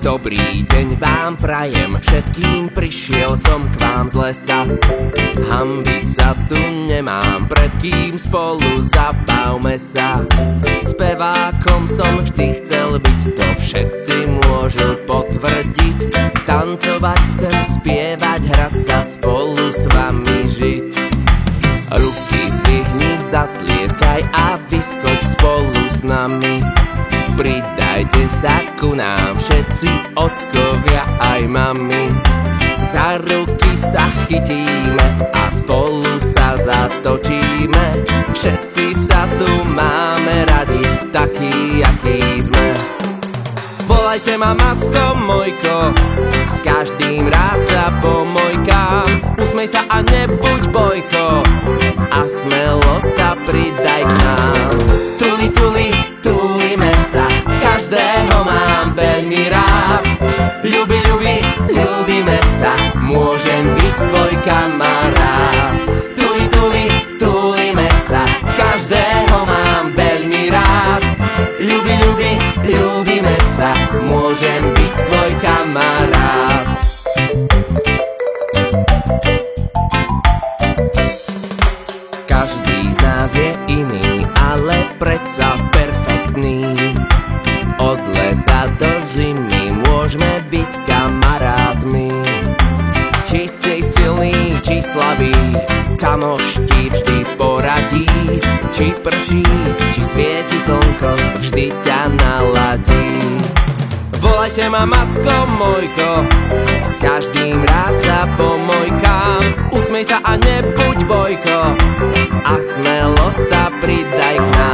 Dobrý deň vám prajem všetkým, prišiel som k vám z lesa. Hanbiť sa tu nemám, pred kým spolu zabavme sa. Spevákom som vždy chcel byť, to všetci môžu potvrdiť. Tancovať chcem, spievať, hrať sa, spolu s vami žiť. Ruky zdvihni, zatlieskaj a vyskoč spolu s nami. Pridajte sa ku nám všetci ockovia aj mami. Za ruky sa chytíme a spolu sa zatočíme. Všetci sa tu máme radi, takí, akí sme. Volajte ma Macko, Mojko, s každým rád sa pomojkám. Usmej sa a nebuď bojko a smelo sa pridaj k nám. Tuli, tuli, tulíme sa, každého mám veľmi rád. Ľubi, ľubi, ľubíme sa, môžem byť tvoj kamarát. Tuli, tuli, tulíme sa, každého mám veľmi rád. Ľubi, ľubi, ľubíme sa, môžem byť tvoj kamarát. Každý z nás je iný, ale predsa perfektný. Od leta do zimy môžeme byť kamarátmi. Či si silný, či slabý, kamoš ti vždy poradí. Či prší, či svieti slnko, vždy ťa naladí. Volajte ma Macko, Mojko, s každým rád sa pomojkám. Usmej sa a nebuď bojko a smelo sa pridaj k nám.